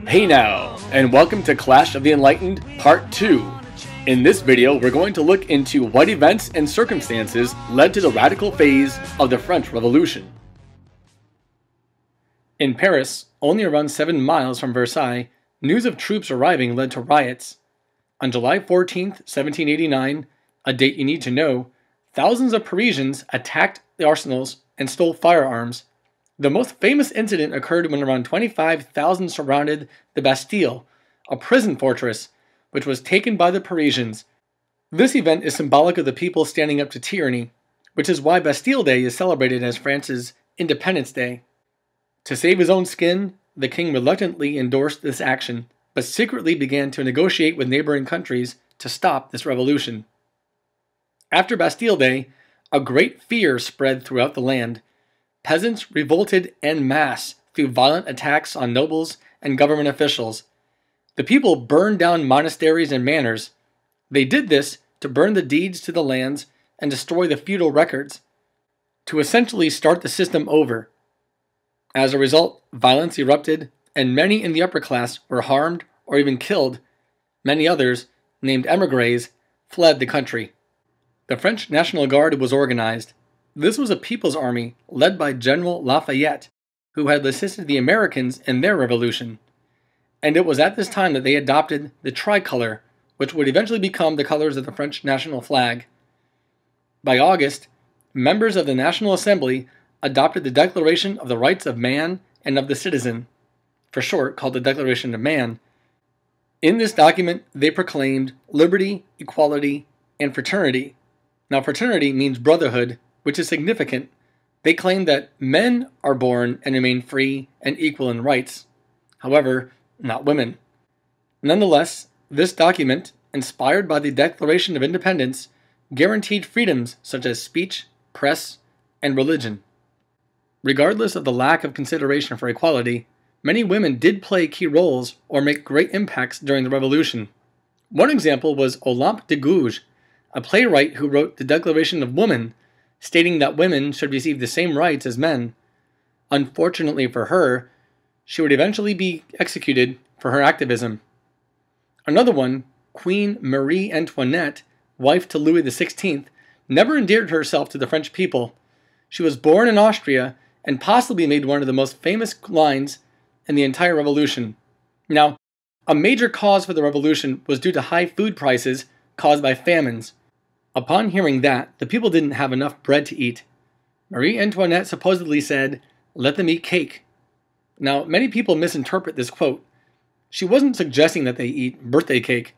Hey now, and welcome to Clash of the Enlightened Part 2. In this video, we're going to look into what events and circumstances led to the radical phase of the French Revolution. In Paris, only around 7 miles from Versailles, news of troops arriving led to riots. On July 14, 1789, a date you need to know, thousands of Parisians attacked the arsenals and stole firearms. The most famous incident occurred when around 25,000 surrounded the Bastille, a prison fortress, which was taken by the Parisians. This event is symbolic of the people standing up to tyranny, which is why Bastille Day is celebrated as France's Independence Day. To save his own skin, the king reluctantly endorsed this action, but secretly began to negotiate with neighboring countries to stop this revolution. After Bastille Day, a great fear spread throughout the land. Peasants revolted en masse through violent attacks on nobles and government officials. The people burned down monasteries and manors. They did this to burn the deeds to the lands and destroy the feudal records, to essentially start the system over. As a result, violence erupted, and many in the upper class were harmed or even killed. Many others, named émigrés, fled the country. The French National Guard was organized. This was a people's army led by General Lafayette, who had assisted the Americans in their revolution. And it was at this time that they adopted the tricolor, which would eventually become the colors of the French national flag. By August, members of the National Assembly adopted the Declaration of the Rights of Man and of the Citizen, for short called the Declaration of Man. In this document, they proclaimed liberty, equality, and fraternity. Now, fraternity means brotherhood, which is significant. They claim that men are born and remain free and equal in rights. However, not women. Nonetheless, this document, inspired by the Declaration of Independence, guaranteed freedoms such as speech, press, and religion. Regardless of the lack of consideration for equality, many women did play key roles or make great impacts during the Revolution. One example was Olympe de Gouges, a playwright who wrote the Declaration of Women, stating that women should receive the same rights as men. Unfortunately for her, she would eventually be executed for her activism. Another one, Queen Marie Antoinette, wife to Louis XVI, never endeared herself to the French people. She was born in Austria and possibly made one of the most famous lines in the entire revolution. Now, a major cause for the revolution was due to high food prices caused by famines. Upon hearing that, the people didn't have enough bread to eat. Marie Antoinette supposedly said, "Let them eat cake." Now, many people misinterpret this quote. She wasn't suggesting that they eat birthday cake,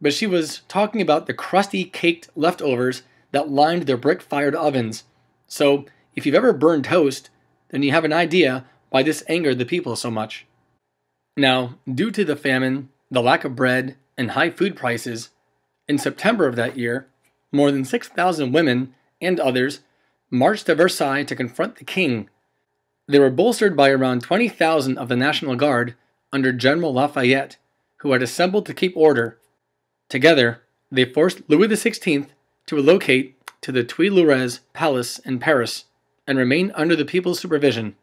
but she was talking about the crusty caked leftovers that lined their brick-fired ovens. So, if you've ever burned toast, then you have an idea why this angered the people so much. Now, due to the famine, the lack of bread, and high food prices, in September of that year, more than 6,000 women and others marched to Versailles to confront the king. They were bolstered by around 20,000 of the National Guard under General Lafayette, who had assembled to keep order. Together, they forced Louis XVI to relocate to the Tuileries Palace in Paris and remain under the people's supervision.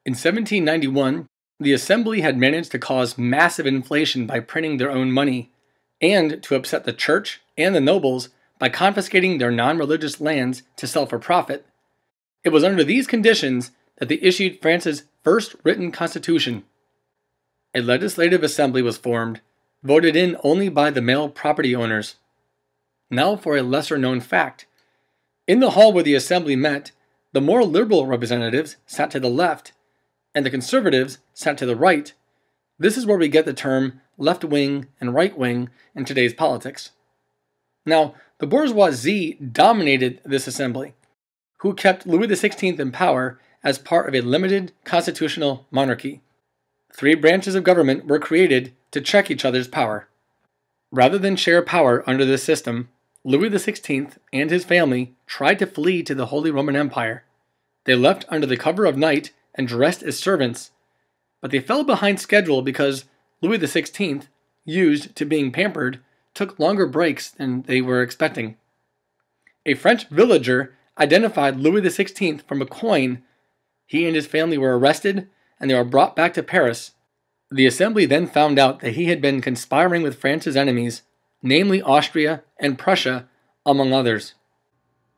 In 1791, the Assembly had managed to cause massive inflation by printing their own money, and to upset the church and the nobles by confiscating their non-religious lands to sell for profit. It was under these conditions that they issued France's first written constitution. A legislative assembly was formed, voted in only by the male property owners. Now for a lesser-known fact. In the hall where the assembly met, the more liberal representatives sat to the left, and the conservatives sat to the right. This is where we get the term left wing and right wing in today's politics. Now, the bourgeoisie dominated this assembly, who kept Louis XVI in power as part of a limited constitutional monarchy. 3 branches of government were created to check each other's power. Rather than share power under this system, Louis XVI and his family tried to flee to the Holy Roman Empire. They left under the cover of night and dressed as servants, but they fell behind schedule because Louis XVI, used to being pampered, took longer breaks than they were expecting. A French villager identified Louis XVI from a coin He and his family were arrested, and they were brought back to Paris. The Assembly then found out that he had been conspiring with France's enemies, namely Austria and Prussia, among others.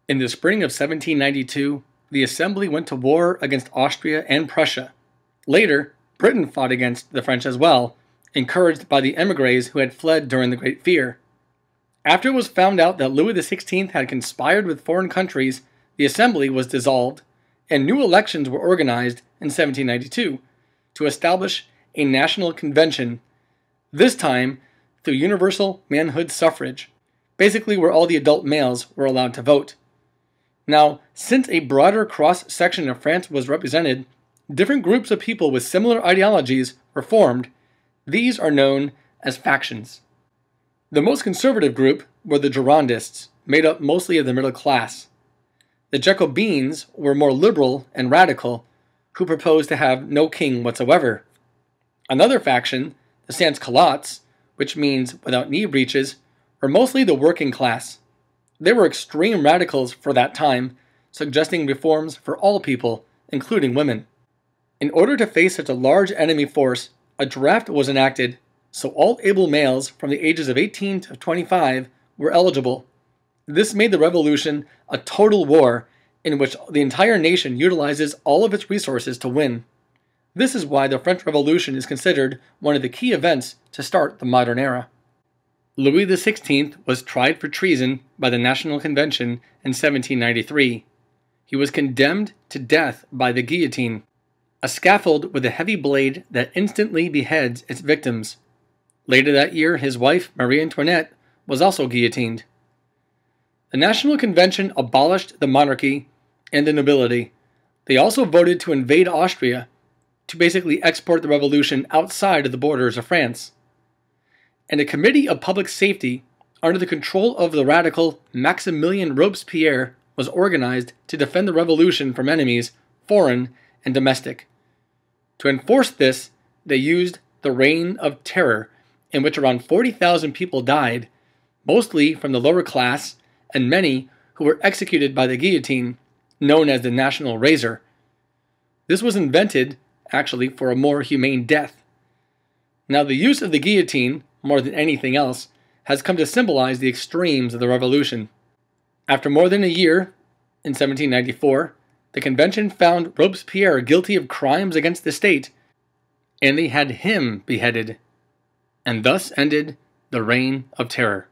In the spring of 1792, the Assembly went to war against Austria and Prussia. Later, Britain fought against the French as well, encouraged by the émigrés who had fled during the Great Fear. After it was found out that Louis XVI had conspired with foreign countries, the Assembly was dissolved, and new elections were organized in 1792 to establish a national convention, this time through universal manhood suffrage, basically where all the adult males were allowed to vote. Now, since a broader cross-section of France was represented, different groups of people with similar ideologies were formed. These are known as factions. The most conservative group were the Girondists, made up mostly of the middle class. The Jacobins were more liberal and radical, who proposed to have no king whatsoever. Another faction, the Sans-Culottes, which means without knee breeches, were mostly the working class. They were extreme radicals for that time, suggesting reforms for all people, including women. In order to face such a large enemy force, a draft was enacted, so all able males from the ages of 18 to 25 were eligible. This made the revolution a total war in which the entire nation utilizes all of its resources to win. This is why the French Revolution is considered one of the key events to start the modern era. Louis XVI was tried for treason by the National Convention in 1793. He was condemned to death by the guillotine, a scaffold with a heavy blade that instantly beheads its victims. Later that year, his wife, Marie Antoinette, was also guillotined. The National Convention abolished the monarchy and the nobility. They also voted to invade Austria, to basically export the revolution outside of the borders of France. And a committee of public safety, under the control of the radical Maximilien Robespierre, was organized to defend the revolution from enemies, foreign and domestic. To enforce this, they used the Reign of Terror, in which around 40,000 people died, mostly from the lower class, and many who were executed by the guillotine, known as the National Razor. This was invented, actually, for a more humane death. Now, the use of the guillotine, more than anything else, has come to symbolize the extremes of the revolution. After more than a year, in 1794, the convention found Robespierre guilty of crimes against the state, and they had him beheaded. And thus ended the Reign of Terror.